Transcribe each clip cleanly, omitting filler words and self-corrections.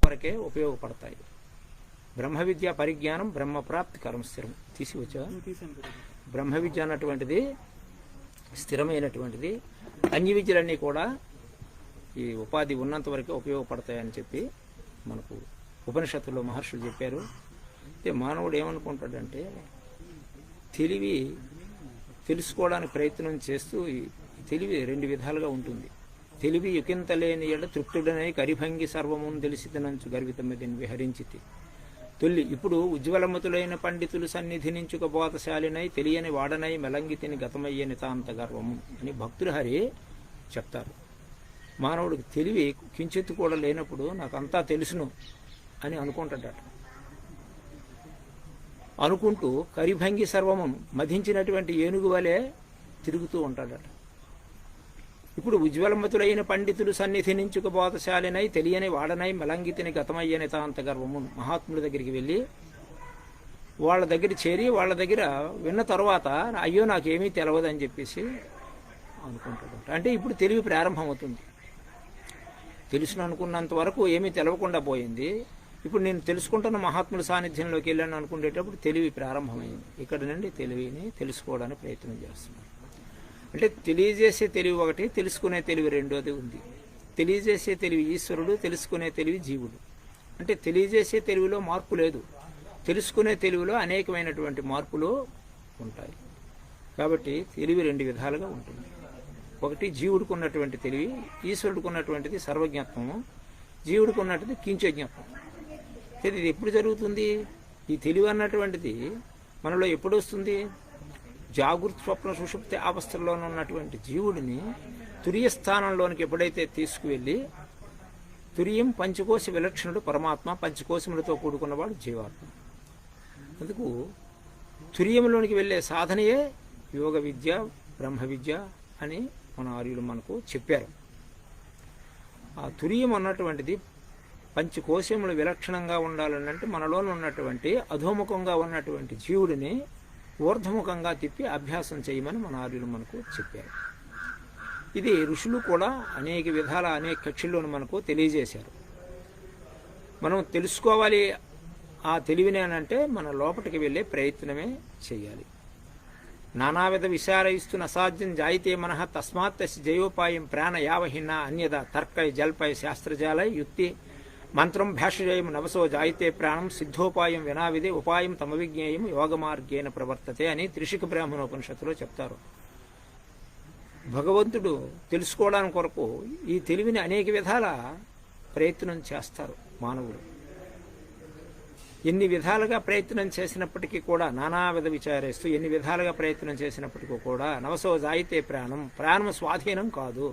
వరకే ఉపయోగపడతాయి. బ్రహ్మ విద్య పరిజ్ఞానం బ్రహ్మప్రాప్తి కరం స్థిరం. తీసివచ్చా? బ్రహ్మ విద్య అన్నటువంటిది స్థిరమైనటువంటిది. అన్ని విద్యలన్నీ కూడా ఈ ఉపాధి ఉన్నంత వరకే ఉపయోగపడతాయని చెప్పి మనకు ఉపనిషత్తుల్లో మహర్షులు చెప్పారు. అయితే మానవుడు ఏమనుకుంటాడంటే తెలివి తెలుసుకోవడానికి ప్రయత్నం చేస్తూ తెలివి రెండు విధాలుగా ఉంటుంది. తెలివి యుకింత లేని ఎడ తృప్తుడనై కరిభంగి సర్వమును తెలిసితనంచు గర్వితమిదిని విహరించితి తొల్లి. ఇప్పుడు ఉజ్వలమతులైన పండితులు సన్నిధి నించుక బోధశాలినై తెలియని వాడనై మెలంగితిని గతమయ్యని తాంత గర్వము అని భక్తులహరి చెప్తారు. మానవుడికి తెలివి కించెత్తు కూడా లేనప్పుడు నాకంతా తెలుసును అని అనుకుంటాడట. అనుకుంటూ కరిభంగి సర్వము మధించినటువంటి ఏనుగు వలె తిరుగుతూ ఉంటాడట. ఇప్పుడు ఉజ్వలమతులైన పండితులు సన్నిధి నించుక బోధశాలినై తెలియని వాడనై మలంగితిని గతమయ్యని తాంత గర్వము. మహాత్ముల దగ్గరికి వెళ్ళి వాళ్ళ దగ్గర చేరి వాళ్ళ దగ్గర విన్న తర్వాత అయ్యో నాకేమీ తెలవదని చెప్పేసి అనుకుంటాడు. అంటే ఇప్పుడు తెలివి ప్రారంభమవుతుంది. తెలుసును అనుకున్నంత వరకు ఏమీ తెలవకుండా పోయింది. ఇప్పుడు నేను తెలుసుకుంటున్న మహాత్ముల సాన్నిధ్యంలోకి వెళ్ళాను అనుకునేటప్పుడు తెలివి ప్రారంభమైంది. ఇక్కడ నుండి తెలివిని తెలుసుకోవడానికి ప్రయత్నం చేస్తున్నాను. అంటే తెలియజేసే తెలివి ఒకటి, తెలుసుకునే తెలివి రెండోది ఉంది. తెలియజేసే తెలివి ఈశ్వరుడు, తెలుసుకునే తెలివి జీవుడు. అంటే తెలియజేసే తెలివిలో మార్పు లేదు, తెలుసుకునే తెలివిలో అనేకమైనటువంటి మార్పులు ఉంటాయి. కాబట్టి తెలివి రెండు విధాలుగా ఉంటుంది. ఒకటి జీవుడికి ఉన్నటువంటి తెలివి, ఈశ్వరుడికి ఉన్నటువంటిది సర్వజ్ఞత్వము, జీవుడికి ఉన్నటువంటిది కించజ్ఞత్వం. ఇది ఎప్పుడు జరుగుతుంది? ఈ తెలివి అన్నటువంటిది మనలో ఎప్పుడు వస్తుంది? జాగృత స్వప్న సుషుప్తి అవస్థల్లో ఉన్నటువంటి జీవుడిని తురియ స్థానంలోనికి ఎప్పుడైతే తీసుకువెళ్ళి, తురియం పంచకోశ విలక్షణుడు పరమాత్మ, పంచకోశములతో కూడుకున్నవాడు జీవాత్మ. అందుకు తురియంలోనికి వెళ్ళే సాధనయే యోగ విద్య, బ్రహ్మ విద్య అని మన ఆర్యులు మనకు చెప్పారు. ఆ తురియం అన్నటువంటిది పంచకోశములు విలక్షణంగా ఉండాలనంటే మనలో ఉన్నటువంటి అధోముఖంగా ఉన్నటువంటి జీవుడిని ఊర్ధముఖంగా తిప్పి అభ్యాసం చేయమని మన ఆర్యులు మనకు చెప్పారు. ఇది ఋషులు కూడా అనేక విధాల అనేక కక్షల్లోనూ మనకు తెలియజేశారు. మనం తెలుసుకోవాలి ఆ తెలివిని అంటే మన లోపలికి వెళ్ళే ప్రయత్నమే చేయాలి. నానావిధ విచారయిస్తున్న అసాధ్యం జాయితే మనః తస్మాత్ తస్య జయోపాయం ప్రాణ యావహిన అన్యద తర్కై జల్పై శాస్త్రజాలై యుక్తి మంత్రం భాష్యజయం నవసో జాయితే ప్రాణం సిద్ధోపాయం వినావిదే ఉపాయం తమ విజ్ఞేయం యోగ మార్గేన ప్రవర్తతే అని త్రిశిఖ బ్రాహ్మణోపనిషత్తులో చెప్తారు. భగవంతుడు తెలుసుకోవడానికి కొరకు ఈ తెలివిని అనేక విధాల ప్రయత్నం చేస్తారు మానవుడు. ఎన్ని విధాలుగా ప్రయత్నం చేసినప్పటికీ కూడా, నానావిధ విచారిస్తూ ఎన్ని విధాలుగా ప్రయత్నం చేసినప్పటికీ కూడా నవసో జాయితే ప్రాణం, ప్రాణం స్వాధీనం కాదు.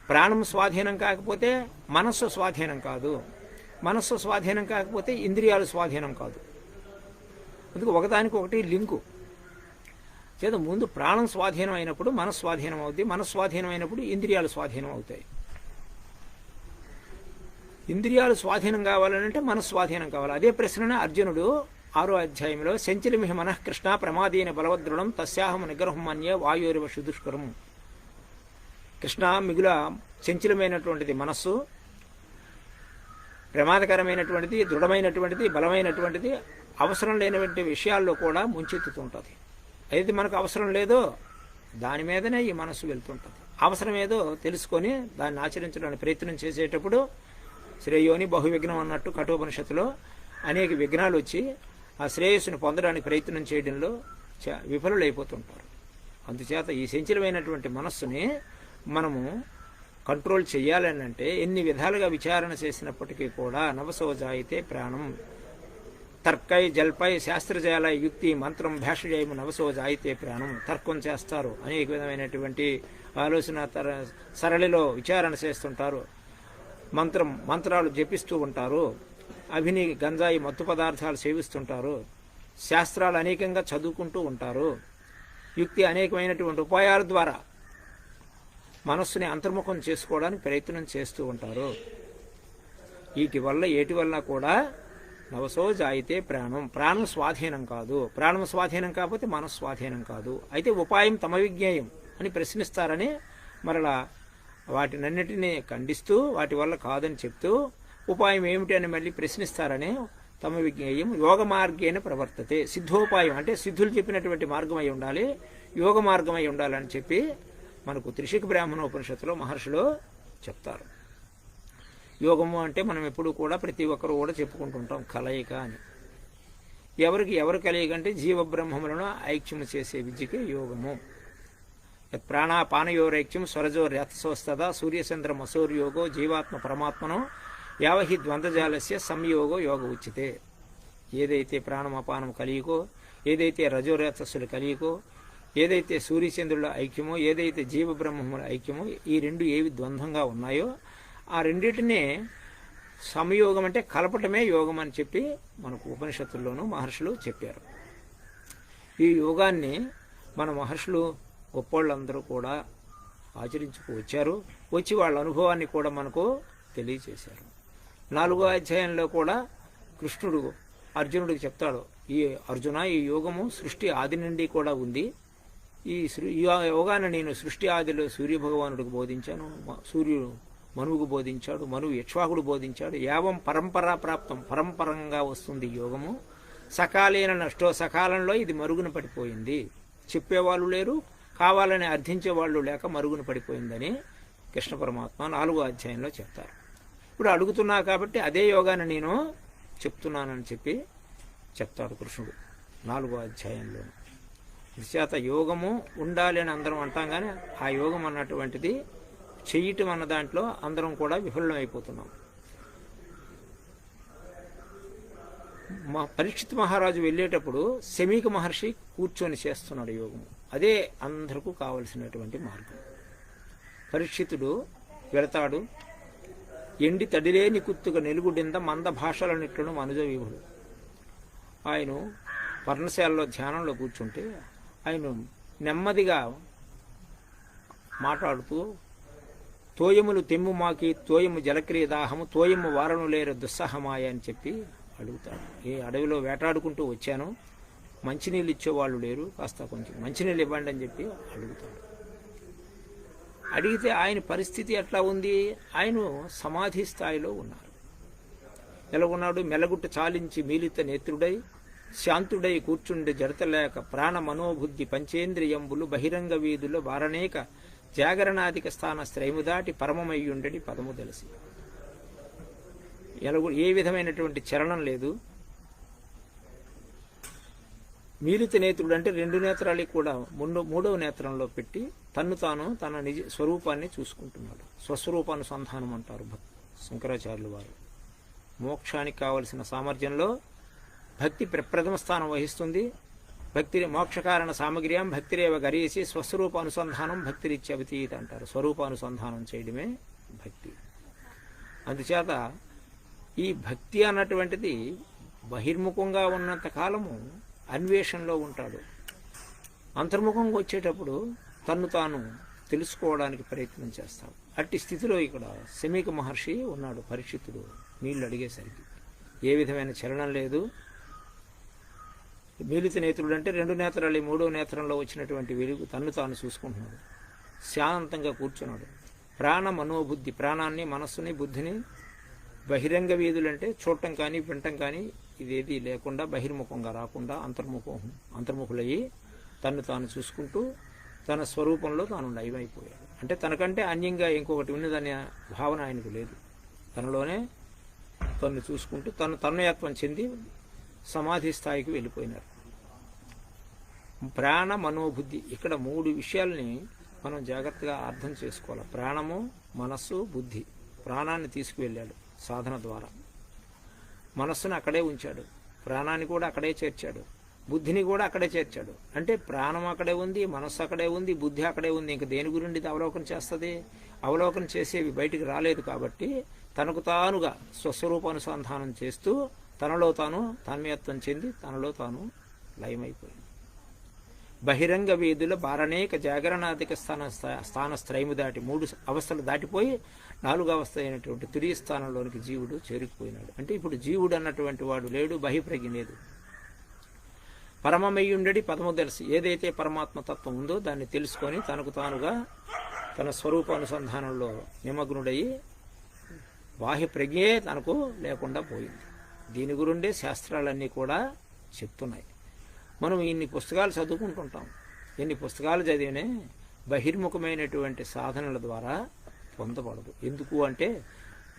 ప్రాణం స్వాధీనం కాకపోతే మనస్సు స్వాధీనం కాదు, మనస్సు స్వాధీనం కాకపోతే ఇంద్రియాలు స్వాధీనం కాదు. అందుకు ఒకదానికి ఒకటి లింకు చేత ముందు ప్రాణం స్వాధీనం అయినప్పుడు మనస్సు స్వాధీనం అవుతుంది, మనస్సు స్వాధీనం అయినప్పుడు ఇంద్రియాలు స్వాధీనం అవుతాయి. ఇంద్రియాలు స్వాధీనం కావాలంటే మనస్సు స్వాధీనం కావాలి. అదే ప్రశ్ననే అర్జునుడు 6వ అధ్యాయంలో సంచలమిహ మనః కృష్ణ ప్రమాదీన బలవద్రుడం తస్యాహం నిగ్రహం అన్య వాయురివ సుదుష్కరం. కృష్ణ మిగుల చంచలమైనటువంటిది మనస్సు, ప్రమాదకరమైనటువంటిది, దృఢమైనటువంటిది, బలమైనటువంటిది, అవసరం లేనటువంటి విషయాల్లో కూడా ముంచెత్తుతుంటుంది. ఏది మనకు అవసరం లేదో దాని మీదనే ఈ మనస్సు వెళ్తుంటుంది. అవసరం ఏదో తెలుసుకొని దాన్ని ఆచరించడానికి ప్రయత్నం చేసేటప్పుడు శ్రేయోని బహువిఘ్నం అన్నట్టు కఠోపనిషత్తులో అనేక విఘ్నాలు వచ్చి ఆ శ్రేయస్సును పొందడానికి ప్రయత్నం చేయడంలో విఫలులైపోతుంటారు. అందుచేత ఈ సంచలమైనటువంటి మనస్సుని మనము కంట్రోల్ చేయాలని అంటే ఎన్ని విధాలుగా విచారణ చేసినప్పటికీ కూడా నవసోజాయితే ప్రాణం తర్కై జల్పై శాస్త్రజాల యుక్తి మంత్రం భాషజయము నవసోజాయితే ప్రాణం. తర్కం చేస్తారు, అనేక విధమైనటువంటి ఆలోచన సరళిలో విచారణ చేస్తుంటారు, మంత్రాలు జపిస్తూ ఉంటారు, అభిని గంజాయి మత్తు పదార్థాలు సేవిస్తుంటారు, శాస్త్రాలు అనేకంగా చదువుకుంటూ ఉంటారు, యుక్తి అనేకమైనటువంటి ఉపాయాల ద్వారా మనస్సుని అంతర్ముఖం చేసుకోవడానికి ప్రయత్నం చేస్తూ ఉంటారు. వీటి వల్ల ఏటి వల్ల కూడా నవసో జాయితే ప్రాణం, ప్రాణం స్వాధీనం కాదు. ప్రాణం స్వాధీనం కాకపోతే మనస్సు స్వాధీనం కాదు. అయితే ఉపాయం తమ విజ్ఞేయం అని ప్రశ్నిస్తారని మరలా వాటినన్నిటినీ ఖండిస్తూ వాటి వల్ల కాదని చెప్తూ ఉపాయం ఏమిటి అని మళ్ళీ ప్రశ్నిస్తారని తమ విజ్ఞేయం యోగ మార్గేణ ప్రవర్తతే. సిద్ధోపాయం అంటే సిద్ధులు చెప్పినటువంటి మార్గం అయి ఉండాలి, యోగ మార్గం అయి ఉండాలని చెప్పి మనకు త్రిశిఖ బ్రాహ్మణోపనిషత్తులో మహర్షులు చెప్తారు. యోగము అంటే మనం ఎప్పుడు కూడా ప్రతి ఒక్కరు కూడా చెప్పుకుంటుంటాం కలయిక అని. ఎవరు కలయిక అంటే జీవబ్రహ్మములను ఐక్యము చేసే విద్యకి యోగము. ప్రాణాపానయోరైక్యం స్వరజో రథసోస్తదా సూర్యచంద్ర మసోర్యోగో జీవాత్మ పరమాత్మనో యావహి ద్వంద్వజాలస్య సంయోగో యోగ ఉచితే. ఏదైతే ప్రాణమపానం కలియుకో, ఏదైతే రజోరథస్సులు కలియుకో, ఏదైతే సూర్యచంద్రుల ఐక్యమో, ఏదైతే జీవబ్రహ్మముల ఐక్యమో, ఈ రెండు ఏవి ద్వంద్వంగా ఉన్నాయో ఆ రెండింటినే సంయోగం అంటే కలపటమే యోగం అని చెప్పి మనకు ఉపనిషత్తుల్లోనూ మహర్షులు చెప్పారు. ఈ యోగాన్ని మన మహర్షులు గొప్పోళ్ళందరూ కూడా ఆచరించుకు వచ్చారు. వచ్చి వాళ్ళ అనుభవాన్ని కూడా మనకు తెలియచేశారు. 4వ అధ్యాయంలో కూడా కృష్ణుడు అర్జునుడికి చెప్తాడు, ఈ అర్జున, ఈ యోగము సృష్టి ఆది నుండి కూడా ఉంది. ఈ యోగాన్ని నేను సృష్టి ఆదిలో సూర్యభగవానుడికి బోధించాను, సూర్యుడు మనువుకు బోధించాడు, మనువు యక్ష్వాకుడు బోధించాడు. యావం పరంపరా ప్రాప్తం, పరంపరంగా వస్తుంది యోగము. సకాలేన నష్టో, సకాలంలో ఇది మరుగున పడిపోయింది, చెప్పేవాళ్ళు లేరు, కావాలని అర్థించేవాళ్ళు లేక మరుగున పడిపోయిందని కృష్ణ పరమాత్మ 4వ అధ్యాయంలో చెప్తారు. ఇప్పుడు అడుగుతున్నా కాబట్టి అదే యోగాన్ని నేను చెప్తున్నానని చెప్పి చెప్తాడు కృష్ణుడు 4వ అధ్యాయంలో. చేత యోగము ఉండాలి అని అందరం అంటాం, కానీ ఆ యోగం అన్నటువంటిది చెయ్యటం అన్న దాంట్లో అందరం కూడా విఫలం అయిపోతున్నాం. పరీక్షిత్ మహారాజు వెళ్ళేటప్పుడు శమీక మహర్షి కూర్చొని చేస్తున్నాడు యోగము. అదే అందరికీ కావలసినటువంటి మార్గం. పరీక్షితుడు వెళతాడు, ఎండి తడిలేని కుత్తుగా నిలుగుడింద మంద భాషలన్నిట్లను మనుజ విభుడు. ఆయన పర్ణశాలలో ధ్యానంలో కూర్చుంటే ఆయన నెమ్మదిగా మాట్లాడుతూ తోయములు తెమ్ము మాకి తోయము జలక్రియ దాహము తోయము వారను లేరు దుస్సహమాయ అని చెప్పి అడుగుతాడు. ఈ అడవిలో వేటాడుకుంటూ వచ్చాను, మంచినీళ్ళు ఇచ్చేవాళ్ళు లేరు, కాస్త కొంచెం మంచినీళ్ళు ఇవ్వండి అని చెప్పి అడుగుతాడు. అడిగితే ఆయన పరిస్థితి ఎట్లా ఉంది? ఆయన సమాధి స్థాయిలో ఉన్నారు. ఎలా ఉన్నాడు? మెలగుట్ట చాలించి మీలిత నేత్రుడై శాంతుడై కూర్చుండి జడతలేక ప్రాణ మనోబుద్ధి పంచేంద్రియంబులు బహిరంగ వీధుల్లో వారనేక జాగరణాధిక స్థాన శ్రైము దాటి పరమమయ్యుండడి పదము తెలిసి. ఏ విధమైనటువంటి చలనం లేదు. మీలిత నేత్రుడు అంటే 2 నేత్రాలకి కూడా 3వ నేత్రంలో పెట్టి తాను తన నిజ స్వరూపాన్ని చూసుకుంటున్నాడు. స్వస్వరూపానుసంధానం అంటారు శంకరాచార్యులు వారు. మోక్షానికి కావలసిన సామర్థ్యంలో భక్తి ప్రప్రథమ స్థానం వహిస్తుంది. భక్తి మోక్షకారణ సామగ్ర్యం భక్తిరేవ గరీసి స్వస్వరూపానుసంధానం భక్తిరిత్యవతీత అంటారు. స్వరూపానుసంధానం చేయడమే భక్తి. అందుచేత ఈ భక్తి అన్నటువంటిది బహిర్ముఖంగా ఉన్నంత కాలము అన్వేషణలో ఉంటాడు. అంతర్ముఖంగా వచ్చేటప్పుడు తాను తెలుసుకోవడానికి ప్రయత్నం చేస్తాడు. అట్టి స్థితిలో ఇక్కడ శమీక మహర్షి ఉన్నాడు. పరీక్షితుడు నీళ్లు అడిగేసరికి ఏ విధమైన చలనం లేదు. మీలిత నేత్రుడు అంటే 2 నేత్రాలు 3వ నేత్రంలో వచ్చినటువంటి వెలుగు తాను చూసుకుంటున్నాడు. శాంతంగా కూర్చున్నాడు. ప్రాణ మనోబుద్ధి, ప్రాణాన్ని మనస్సుని బుద్ధిని బహిరంగ వీధులంటే చూడటం కానీ వినటం కానీ ఇదేది లేకుండా బహిర్ముఖంగా రాకుండా అంతర్ముఖులయ్యి తాను చూసుకుంటూ తన స్వరూపంలో తాను లయమైపోయాడు. అంటే తనకంటే అన్యంగా ఇంకొకటి ఉన్నదనే భావన ఆయనకు లేదు. తనలోనే తను చూసుకుంటూ తన్మయత్వం చెంది సమాధి స్థాయికి వెళ్ళిపోయినారు. ప్రాణ మనోబుద్ధి, ఇక్కడ 3 విషయాల్ని మనం జాగ్రత్తగా అర్థం చేసుకోవాలి. ప్రాణము, మనస్సు, బుద్ధి. ప్రాణాన్ని తీసుకువెళ్ళాడు సాధన ద్వారా, మనస్సును అక్కడే ఉంచాడు, ప్రాణాన్ని కూడా అక్కడే చేర్చాడు, బుద్ధిని కూడా అక్కడే చేర్చాడు. అంటే ప్రాణం అక్కడే ఉంది, మనస్సు అక్కడే ఉంది, బుద్ధి అక్కడే ఉంది. ఇంక దేని గురించి అవలోకనం చేస్తుంది? అవలోకనం చేసేవి బయటికి రాలేదు కాబట్టి తనకు తానుగా స్వస్వరూపానుసంధానం చేస్తూ తనలో తాను తన్మయత్వం చెంది తనలో తాను లయమైపోయింది. బహిరంగ వీధుల బారనేక జాగరణాధిక స్థానస్త్రయము దాటి 3 అవస్థలు దాటిపోయి 4వ అవస్థ అయినటువంటి తురియ స్థానంలోనికి జీవుడు చేరుకుపోయినాడు. అంటే ఇప్పుడు జీవుడు అన్నటువంటి వాడు లేడు, బహిప్రజ్ఞ లేదు. పరమమయ్యుండడి పదము తెలిసి, ఏదైతే పరమాత్మతత్వం ఉందో దాన్ని తెలుసుకొని తనకు తానుగా తన స్వరూపానుసంధానంలో నిమగ్నుడయి బాహ్య ప్రజ్ఞే తనకు లేకుండా పోయింది. దీని గురిండే శాస్త్రాలన్నీ కూడా చెప్తున్నాయి. మనం ఇన్ని పుస్తకాలు చదువుకుంటుంటాం, ఎన్ని పుస్తకాలు చదివినే బహిర్ముఖమైనటువంటి సాధనల ద్వారా పొందబడదు. ఎందుకు అంటే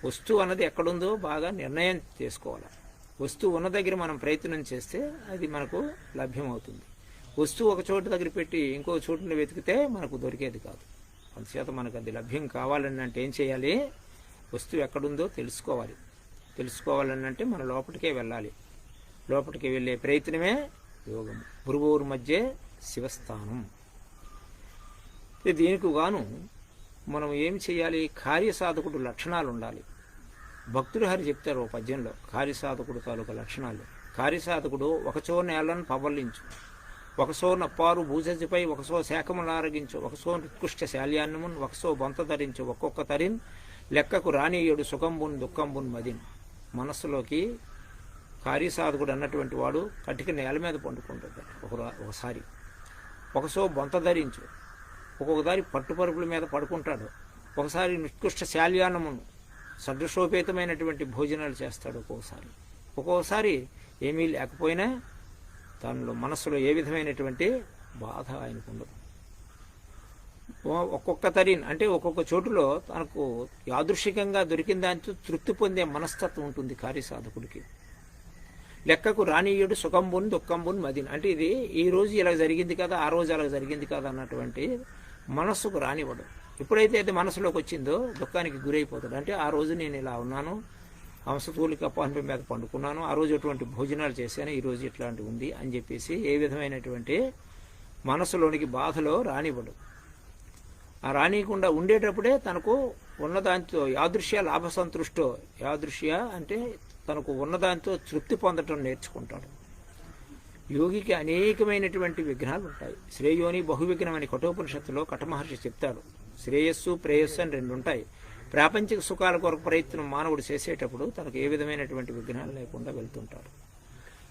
వస్తువు అన్నది ఎక్కడుందో బాగా నిర్ణయం చేసుకోవాలి. వస్తువు ఉన్న దగ్గర మనం ప్రయత్నం చేస్తే అది మనకు లభ్యమవుతుంది. వస్తువు ఒక చోటు దగ్గర పెట్టి ఇంకో చోటుని వెతికితే మనకు దొరికేది కాదు. అందుచేత మనకు అది లభ్యం కావాలని అంటే ఏం చేయాలి? వస్తువు ఎక్కడుందో తెలుసుకోవాలి. తెలుసుకోవాలని అంటే మన లోపలికే వెళ్ళాలి. లోపలికి వెళ్ళే ప్రయత్నమే యోగం. భృగువురు మధ్య శివస్థానం. దీనికి గాను మనం ఏం చేయాలి? కార్యసాధకుడు లక్షణాలు ఉండాలి. భక్తుడు హరి చెప్తారు ఓ పద్యంలో కార్యసాధకుడు తాలూకా లక్షణాలు. కార్యసాధకుడు ఒకచో నేలను పవలించు, ఒకసో నప్పారు భూజజ్జిపై, ఒకసో శాఖములారగించు, ఒకసో ఉత్కృష్ట శాల్యాన్నమున్, ఒకసో బొంత ధరించు, ఒక్కొక్క తరిన్ లెక్కకు రానియుడు సుఖంబున్ దుఃఖంబున్ మదిన్. మనస్సులోకి కార్యసాధకుడు అన్నటువంటి వాడు కటిక నేల మీద పండుకుంటాడు ఒకసారి. ఒకసో బొంత ధరించు, ఒక్కొక్కసారి పట్టుపరుపుల మీద పడుకుంటాడు. ఒకసారి నిష్కృష్ట శాల్యాన్నమును సదృశోపేతమైనటువంటి భోజనాలు చేస్తాడు. ఒక్కొక్కసారి ఏమీ లేకపోయినా తనలో మనస్సులో ఏ విధమైనటువంటి బాధ ఆయనకు ఉండదు. ఒక్కొక్క తరిన్ అంటే ఒక్కొక్క చోటులో తనకు యాదృశికంగా దొరికిన దాంతో తృప్తి పొందే మనస్తత్వం ఉంటుంది కార్యసాధకుడికి. లెక్కకు రానీయుడు సుఖంబున్ దుఃఖంబున్ మదిన్ అంటే ఇది ఈ రోజు ఇలా జరిగింది కదా, ఆ రోజు అలా జరిగింది కదా అన్నటువంటి మనస్సుకు రానివ్వడు. ఎప్పుడైతే అది మనసులోకి వచ్చిందో దుఃఖానికి గురైపోతాడు. అంటే ఆ రోజు నేను ఇలా ఉన్నాను, హంసతూలిక పాన్పి మీద పండుకున్నాను, ఆ రోజు అటువంటి భోజనాలు చేశాను, ఈ రోజు ఇట్లాంటివి ఉంది అని చెప్పేసి ఏ విధమైనటువంటి మనసులోనికి బాధలో రానివ్వడు. ఆ రానియకుండా ఉండేటప్పుడే తనకు ఉన్నదాంతో యాదృశ్య లాభ సంతృష్టో, యాదృశ్య అంటే తనకు ఉన్నదాంతో తృప్తి పొందటం నేర్చుకుంటాడు. యోగికి అనేకమైనటువంటి విఘ్నాలు ఉంటాయి. శ్రేయోని బహువిఘ్నం అని కఠోపనిషత్తులో కఠమహర్షి చెప్తాడు. శ్రేయస్సు ప్రేయస్సు అని రెండు ఉంటాయి. ప్రాపంచిక సుఖాల కొరకు ప్రయత్నం మానవుడు చేసేటప్పుడు తనకు ఏ విధమైనటువంటి విఘ్నాలు లేకుండా వెళ్తుంటాడు.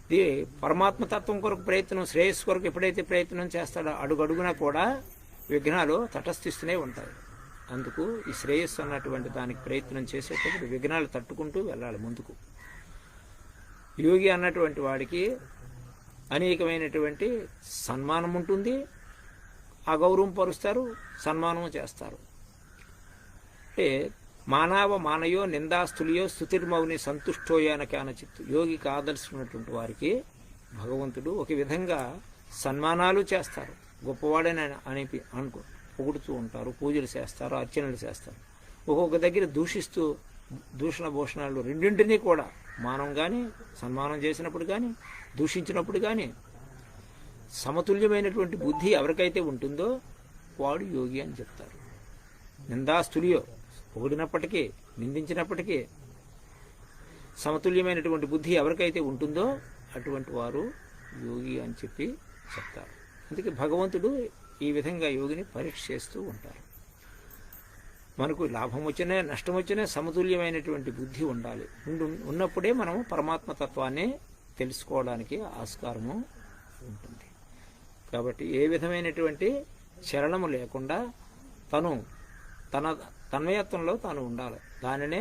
ఇది పరమాత్మతత్వం కొరకు ప్రయత్నం, శ్రేయస్సు కొరకు ఎప్పుడైతే ప్రయత్నం చేస్తాడో అడుగడుగునా కూడా విఘ్నాలు తటస్థిస్తూనే ఉంటాయి. అందుకు ఈ శ్రేయస్సు అన్నటువంటి దానికి ప్రయత్నం చేసేటప్పుడు విఘ్నాలు తట్టుకుంటూ వెళ్ళాలి ముందుకు. యోగి అన్నటువంటి వాడికి అనేకమైనటువంటి సన్మానం ఉంటుంది, అగౌరవం పరుస్తారు, సన్మానం చేస్తారు. అంటే మానవ మానయో నిందాస్తులియో స్తుతిర్మౌని సంతుష్టోయాన కానచిత్తు. యోగికి ఆదర్శించినటువంటి వారికి భగవంతుడు ఒక విధంగా సన్మానాలు చేస్తారు, గొప్పవాడని అనుకో పొగుడుతూ ఉంటారు, పూజలు చేస్తారు, అర్చనలు చేస్తారు. ఒక్కొక్క దగ్గర దూషిస్తూ దూషణ భూషణాలు రెండింటినీ కూడా మానం కానీ సన్మానం చేసినప్పుడు కానీ దూషించినప్పుడు కానీ సమతుల్యమైనటువంటి బుద్ధి ఎవరికైతే ఉంటుందో వాడు యోగి అని చెప్తారు. నిందాస్తులియో పొగిడినప్పటికీ నిందించినప్పటికీ సమతుల్యమైనటువంటి బుద్ధి ఎవరికైతే ఉంటుందో అటువంటి వారు యోగి అని చెప్పి చెప్తారు. అందుకే భగవంతుడు ఈ విధంగా యోగిని పరీక్ష చేస్తూ ఉంటారు. మనకు లాభం వచ్చినా నష్టం వచ్చినా సమతుల్యమైనటువంటి బుద్ధి ఉండాలి. ఉన్నప్పుడే మనం పరమాత్మతత్వాన్ని తెలుసుకోవడానికి ఆస్కారము ఉంటుంది. కాబట్టి ఏ విధమైనటువంటి చలనము లేకుండా తన తన్మయత్వంలో తాను ఉండాలి. దానినే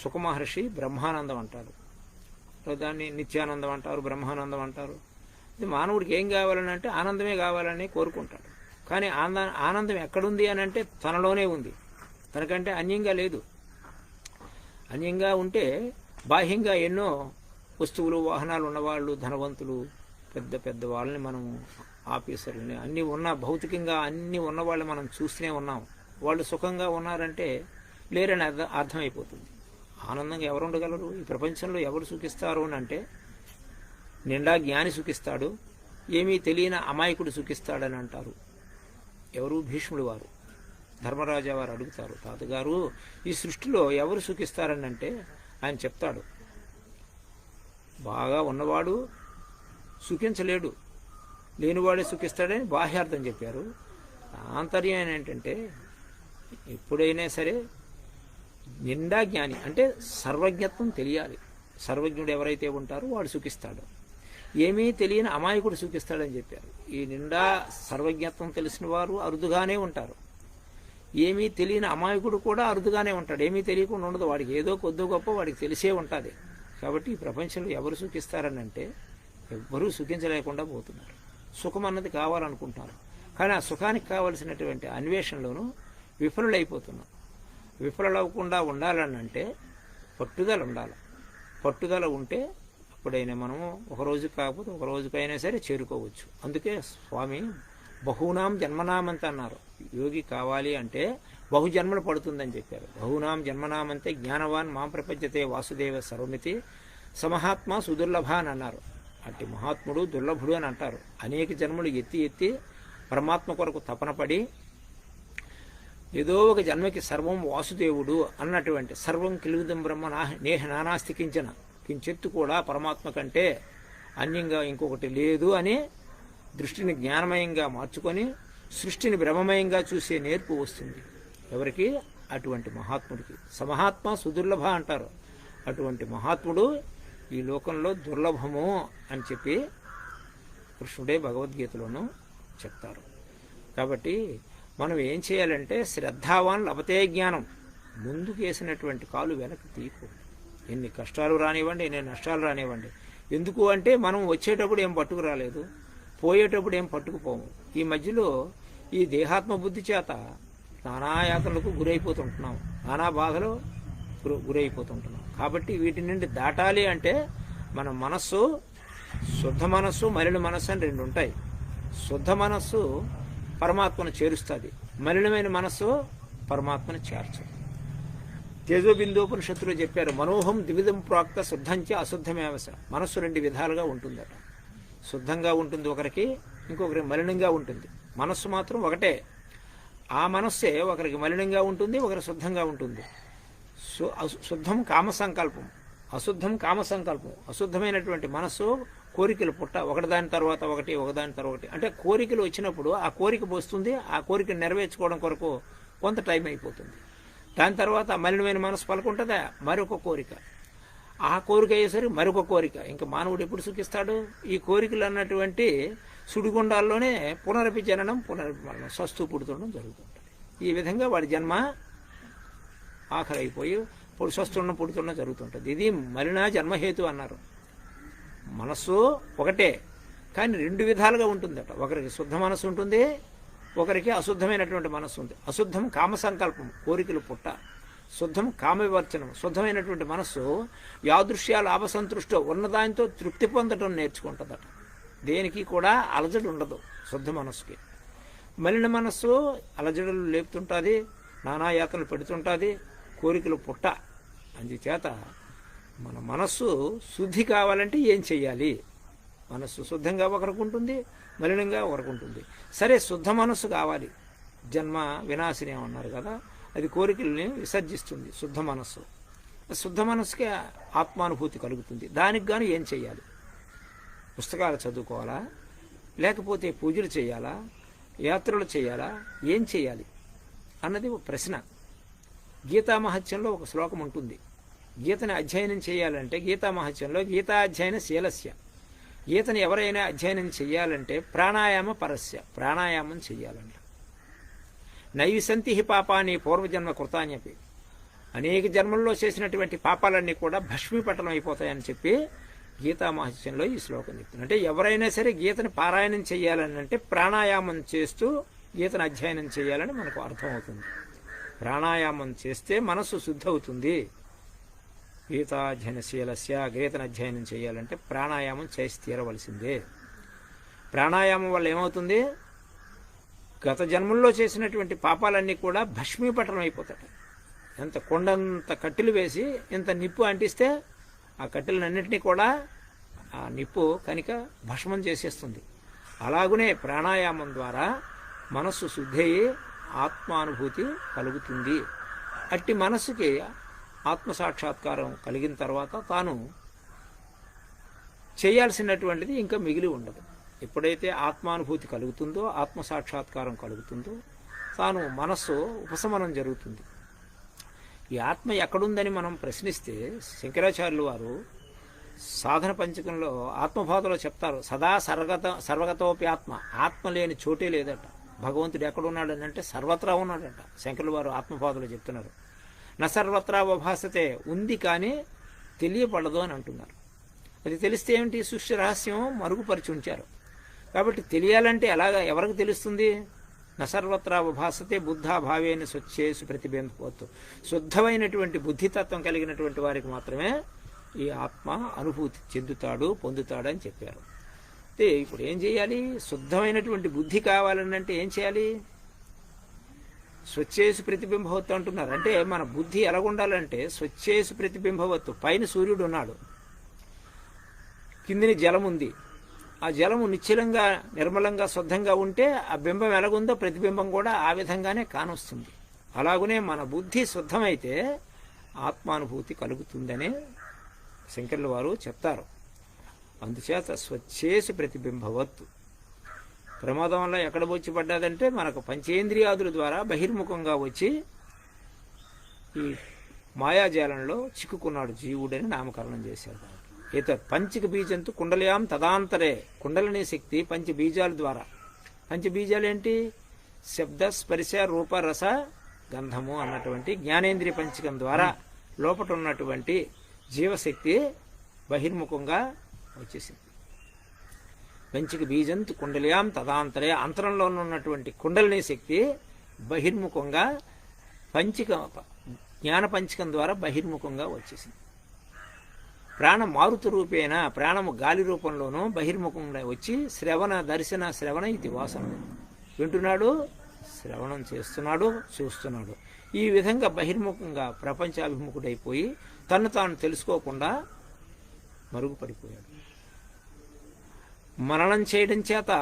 సుఖమహర్షి బ్రహ్మానందం అంటారు, దాన్ని నిత్యానందం అంటారు, బ్రహ్మానందం అంటారు. ఇది మానవుడికి ఏం కావాలని అంటే ఆనందమే కావాలని కోరుకుంటాడు. కానీ ఆనందం ఎక్కడుంది అని అంటే తనలోనే ఉంది, తనకంటే అన్యంగా లేదు. అన్యంగా ఉంటే బాహ్యంగా ఎన్నో వస్తువులు వాహనాలు ఉన్నవాళ్ళు, ధనవంతులు, పెద్ద పెద్ద వాళ్ళని మనం ఆఫీసర్లని అన్నీ ఉన్న భౌతికంగా అన్నీ ఉన్నవాళ్ళు మనం చూస్తూనే ఉన్నాం. వాళ్ళు సుఖంగా ఉన్నారంటే లేరని అర్థమైపోతుంది. ఆనందంగా ఎవరు ఉండగలరు? ఈ ప్రపంచంలో ఎవరు సుఖిస్తారు అని అంటే నిండా జ్ఞాని సుఖిస్తాడు, ఏమీ తెలియని అమాయకుడు సుఖిస్తాడని అంటారు. ఎవరు? భీష్ముడు వారు. ధర్మరాజా వారు అడుగుతారు, తాతగారు ఈ సృష్టిలో ఎవరు సుఖిస్తారని అంటే ఆయన చెప్తాడు, బాగా ఉన్నవాడు సుఖించలేడు, లేనివాడే సుఖిస్తాడని బాహ్యార్థం చెప్పారు. ఆంతర్యం ఏంటంటే ఎప్పుడైనా సరే నిండా జ్ఞాని అంటే సర్వజ్ఞత్వం తెలియాలి. సర్వజ్ఞుడు ఎవరైతే ఉంటారో వాడు సుఖిస్తాడు. ఏమీ తెలియని అమాయకుడు సుఖిస్తాడని చెప్పారు. ఈ నిండా సర్వజ్ఞత్వం తెలిసిన వారు అరుదుగానే ఉంటారు. ఏమీ తెలియని అమాయకుడు కూడా అరుదుగానే ఉంటాడు. ఏమీ తెలియకుండా ఉండదు. వాడికి ఏదో కొద్దో గొప్ప వాడికి తెలిసే ఉంటుంది. కాబట్టి ఈ ప్రపంచంలో ఎవరు సుఖిస్తారని అంటే ఎవ్వరూ సుఖించలేకుండా పోతున్నారు. సుఖం అన్నది కావాలనుకుంటున్నారు. కానీ ఆ సుఖానికి కావలసినటువంటి అన్వేషణలోనూ విఫలులైపోతున్నాం. విఫలవ్వకుండా ఉండాలని అంటే పట్టుదల ఉండాలి. పట్టుదల ఉంటే అప్పుడైనా మనము ఒక రోజు కాకపోతే ఒక రోజుకైనా సరే చేరుకోవచ్చు. అందుకే స్వామి బహునాం జన్మనామంత అన్నారు. యోగి కావాలి అంటే బహుజన్మలు పడుతుందని చెప్పారు. బహునాం జన్మనామంతే జ్ఞానవాన్ మాం ప్రపంచతే వాసుదేవ సర్వమితి సమహాత్మ సుదుర్లభ అని అన్నారు. అట్టి మహాత్ముడు దుర్లభుడు అని అంటారు. అనేక జన్మలు ఎత్తి ఎత్తి పరమాత్మ కొరకు తపన పడి ఏదో ఒక జన్మకి సర్వం వాసుదేవుడు అన్నటువంటి సర్వం కిలుగుదం బ్రహ్మ నేహ నానాస్తి కించన కించెత్తు కూడా పరమాత్మ కంటే అన్యంగా ఇంకొకటి లేదు అని దృష్టిని జ్ఞానమయంగా మార్చుకొని సృష్టిని బ్రహ్మమయంగా చూసే నేర్పు వస్తుంది. ఎవరికి? అటువంటి మహాత్ముడికి. సమహాత్మ సుదుర్లభ అంటారు. అటువంటి మహాత్ముడు ఈ లోకంలో దుర్లభము అని చెప్పి కృష్ణుడే భగవద్గీతలోనూ చెప్తారు. కాబట్టి మనం ఏం చేయాలంటే శ్రద్ధావాన్ లభతే జ్ఞానం. ముందుకు వేసినటువంటి కాలు వెనక్కి తీయకూడదు. ఎన్ని కష్టాలు రానివ్వండి, ఎన్ని నష్టాలు రానివ్వండి. ఎందుకు అంటే మనం వచ్చేటప్పుడు ఏం పట్టుకు రాలేదు, పోయేటప్పుడు ఏం పట్టుకుపోము. ఈ మధ్యలో ఈ దేహాత్మ బుద్ధి చేత నానాయాతలకు గురైపోతుంటున్నాం, నానా బాధలు గురైపోతుంటున్నాం. కాబట్టి వీటి నుండి దాటాలి అంటే మన మనస్సు, శుద్ధ మనస్సు, మలిన మనస్సు అని రెండు ఉంటాయి. శుద్ధ మనస్సు పరమాత్మను చేరుస్తుంది, మలినమైన మనస్సు పరమాత్మను చేర్చదు. తేజోబిందోపనిషత్తులో చెప్పారు, మనోహం ద్విధం ప్రాక్త శుద్ధంచ అశుద్ధమేవస. మనస్సు రెండు విధాలుగా ఉంటుందట. శుద్ధంగా ఉంటుంది ఒకరికి, ఇంకొకరికి మలినంగా ఉంటుంది. మనస్సు మాత్రం ఒకటే. ఆ మనస్సే ఒకరికి మలినంగా ఉంటుంది, ఒకరికి శుద్ధంగా ఉంటుంది. శుద్ధం కామ సంకల్పం, అశుద్ధం కామ సంకల్పం. అశుద్ధమైనటువంటి మనస్సు కోరికలు పుట్ట, ఒకటిదాని తర్వాత ఒకటి, ఒకదాని తర్వాత ఒకటి. అంటే కోరికలు వచ్చినప్పుడు ఆ కోరిక వస్తుంది, ఆ కోరికను నెరవేర్చుకోవడం కొరకు కొంత టైం అయిపోతుంది. దాని తర్వాత మలినమైన మనసు పలుకుంటుందా, మరొక కోరిక. ఆ కోరిక అయ్యేసరికి మరొక కోరిక. ఇంకా మానవుడు ఎప్పుడు సుఖిస్తాడు? ఈ కోరికలు అన్నటువంటి సుడిగుండాల్లోనే పునరపి జననం పునరపి మరణం, సస్తూ పుడుతుండడం జరుగుతుంటుంది. ఈ విధంగా వాడి జన్మ ఆఖరి అయిపోయి సస్తుండడం పుడుతుండడం జరుగుతుంటుంది. ఇది మలిన జన్మహేతు అన్నారు. మనస్సు ఒకటే, కానీ రెండు విధాలుగా ఉంటుందట. ఒకరికి శుద్ధ మనస్సు ఉంటుంది, ఒకరికి అశుద్ధమైనటువంటి మనస్సు ఉంది. అశుద్ధం కామ సంకల్పం, కోరికలు పుట్ట. శుద్ధం కామ వివర్చనం, శుద్ధమైనటువంటి మనస్సు యాదృశ్య లాభసంతృష్టో ఉన్నదానితో తృప్తి పొందడం నేర్చుకుంటుందట. దేనికి కూడా అలజడి ఉండదు శుద్ధ మనస్సుకి. మలిన మనస్సు అలజడులు లేపుతుంటుంది, నానాయాతనలు పెడుతుంటుంది, కోరికలు పుట్ట. అందుచేత మన మనస్సు శుద్ధి కావాలంటే ఏం చెయ్యాలి? మనస్సు శుద్ధంగా ఒకరికి ఉంటుంది, మలినంగా ఒకరికి ఉంటుంది. సరే, శుద్ధ మనస్సు కావాలి. జన్మ వినాశిని అన్నారు కదా, అది కోరికల్ని విసర్జిస్తుంది శుద్ధ మనస్సు. శుద్ధ మనస్సుకి ఆత్మానుభూతి కలుగుతుంది. దానికి గాను ఏం చెయ్యాలి? పుస్తకాలు చదువుకోవాలా, లేకపోతే పూజలు చేయాలా, యాత్రలు చేయాలా, ఏం చేయాలి అన్నది ఒక ప్రశ్న. గీతా మహత్యంలో ఒక శ్లోకం ఉంటుంది. గీతని అధ్యయనం చేయాలంటే గీతా మహత్యంలో గీతా అధ్యయన శీలస్య, గీతని ఎవరైనా అధ్యయనం చెయ్యాలంటే ప్రాణాయామ పరస్య, ప్రాణాయామం చెయ్యాలంట. నైవిసంతి హి పాపాన్ని పూర్వజన్మ కృతాన్యపి, అనేక జన్మల్లో చేసినటువంటి పాపాలన్నీ కూడా భస్మీపటలం అయిపోతాయని చెప్పి గీతా మహత్యంలో ఈ శ్లోకం చెప్తుంది. అంటే ఎవరైనా సరే గీతని పారాయణం చేయాలని అంటే ప్రాణాయామం చేస్తూ గీతను అధ్యయనం చేయాలని మనకు అర్థమవుతుంది. ప్రాణాయామం చేస్తే మనస్సు శుద్ధి అవుతుంది. గీతాధ్యయనశీలస్య, గీతను అధ్యయనం చేయాలంటే ప్రాణాయామం చేసి తీరవలసిందే. ప్రాణాయామం వల్ల ఏమవుతుంది? గత జన్మల్లో చేసినటువంటి పాపాలన్నీ కూడా భస్మీపటలం అయిపోతాయి. ఎంత కొండంత కట్టెలు వేసి ఇంత నిప్పు అంటిస్తే ఆ కట్టెలన్నింటినీ కూడా ఆ నిప్పు కనుక భస్మం చేసేస్తుంది. అలాగునే ప్రాణాయామం ద్వారా మనస్సు శుద్ధి అయ్యి ఆత్మానుభూతి కలుగుతుంది. అట్టి మనస్సుకి ఆత్మసాక్షాత్కారం కలిగిన తర్వాత తాను చేయాల్సినటువంటిది ఇంకా మిగిలి ఉండదు. ఎప్పుడైతే ఆత్మానుభూతి కలుగుతుందో, ఆత్మసాక్షాత్కారం కలుగుతుందో, తాను మనస్సు ఉపశమనం జరుగుతుంది. ఈ ఆత్మ ఎక్కడుందని మనం ప్రశ్నిస్తే శంకరాచార్యులు వారు సాధన పంచకంలో ఆత్మబోధలో చెప్తారు, సదా సర్వగతోపి ఆత్మ, ఆత్మ లేని చోటే లేదట. భగవంతుడు ఎక్కడున్నాడని అంటే సర్వత్రా ఉన్నాడట. శంకరుల వారు ఆత్మపాదులు చెప్తున్నారు. న సర్వత్రా అవభాసతే, ఉంది కానీ తెలియపడదు అని అంటున్నారు. అది తెలిస్తే ఏమిటి? సృష్టి రహస్యం మరుగుపరిచి ఉంచారు. కాబట్టి తెలియాలంటే ఎలాగా, ఎవరికి తెలుస్తుంది? న సర్వత్రా అవభాసతే బుద్ధాభావేన స్వచ్ఛేసు ప్రతిబింబవత్తు. శుద్ధమైనటువంటి బుద్ధితత్వం కలిగినటువంటి వారికి మాత్రమే ఈ ఆత్మ అనుభూతి చెందుతాడు, పొందుతాడు అని చెప్పారు. అంటే ఇప్పుడు ఏం చేయాలి? శుద్ధమైనటువంటి బుద్ధి కావాలని అంటే ఏం చేయాలి? స్వచ్ఛేసు ప్రతిబింబవత్తు అంటున్నారు. అంటే మన బుద్ధి ఎలాగుండాలంటే స్వచ్ఛేసు ప్రతిబింబవత్తు. పైన సూర్యుడు ఉన్నాడు, కిందిని జలం ఉంది. ఆ జలము నిశ్చలంగా నిర్మలంగా శుద్ధంగా ఉంటే ఆ బింబం ఎలాగుందో ప్రతిబింబం కూడా ఆ విధంగానే కానొస్తుంది. అలాగనే మన బుద్ధి శుద్ధమైతే ఆత్మానుభూతి కలుగుతుందని శంకరుల వారు చెప్తారు. అందుచేత స్వచ్ఛేసి ప్రతిబింబవత్తు. ప్రమాదం వల్ల ఎక్కడ వచ్చి పడ్డదంటే మనకు పంచేంద్రియాదుల ద్వారా బహిర్ముఖంగా వచ్చి ఈ మాయాజాలంలో చిక్కుకున్నాడు జీవుడని నామకరణం చేశారు. ఏతత్ పంచక బీజంతు కుండలయాం తదాంతరే. కుండలిని శక్తి పంచబీజాల ద్వారా. పంచబీజాలు ఏంటి? శబ్ద స్పర్శ రూప రస గంధము అన్నటువంటి జ్ఞానేంద్రియ పంచకం ద్వారా లోపట ఉన్నటువంటి జీవశక్తి బహిర్ముఖంగా వచ్చేసింది. పంచక బీజంతు కుండలియాం తదాంతరే. అంతరంలో ఉన్నటువంటి కుండలిని శక్తి బహిర్ముఖంగా జ్ఞాన పంచకం ద్వారా బహిర్ముఖంగా వచ్చేసింది. ప్రాణం మారుత రూపేణ, ప్రాణము గాలి రూపంలోనూ బహిర్ముఖంగా వచ్చి శ్రవణ దర్శన శ్రవణ ఇది వాసన. వింటున్నాడు, శ్రవణం చేస్తున్నాడు, చూస్తున్నాడు. ఈ విధంగా బహిర్ముఖంగా ప్రపంచాభిముఖుడైపోయి తను తాను తెలుసుకోకుండా మరుగుపడిపోయాడు. మననం చేయడం చేత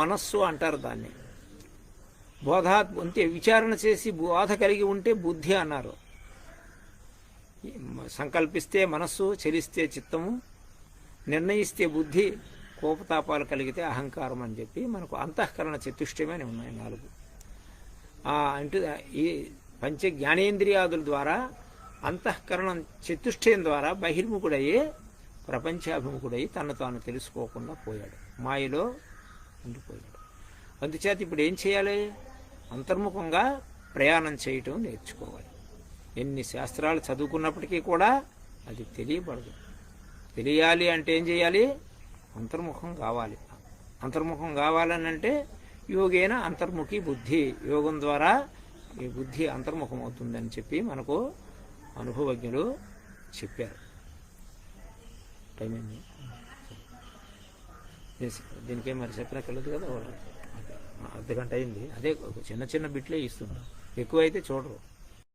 మనస్సు అంటారు దాన్ని. బోధా అంటే విచారణ చేసి బోధ కలిగి ఉంటే బుద్ధి అన్నారు. సంకల్పిస్తే మనస్సు, చలిస్తే చిత్తము, నిర్ణయిస్తే బుద్ధి, కోపతాపాలు కలిగితే అహంకారం అని చెప్పి మనకు అంతఃకరణ చతుష్టయమని ఉన్నాయి 4. అంటే ఈ పంచ జ్ఞానేంద్రియాదుల ద్వారా అంతఃకరణం చతుష్టయం ద్వారా బహిర్ముఖుడయ్యి ప్రపంచాభిముఖుడై తను తాను తెలుసుకోకుండా పోయాడు, మాయలో ఉండిపోయాడు. అందుచేత ఇప్పుడు ఏం చేయాలి? అంతర్ముఖంగా ప్రయాణం చేయటం నేర్చుకోవాలి. ఎన్ని శాస్త్రాలు చదువుకున్నప్పటికీ కూడా అది తెలియబడదు. తెలియాలి అంటే ఏం చేయాలి? అంతర్ముఖం కావాలి. అంతర్ముఖం కావాలని అంటే యోగేన అంతర్ముఖి బుద్ధి. యోగం ద్వారా ఈ బుద్ధి అంతర్ముఖం అవుతుందని చెప్పి మనకు అనుభవజ్ఞులు చెప్పారు. టైం అయింది. దీనికేం మరి చెప్పనక్కర్లేదు కదా, అర్ధగంట అయింది. అదే చిన్న చిన్న బిట్లే ఇస్తున్నాం, ఎక్కువైతే చూడరు.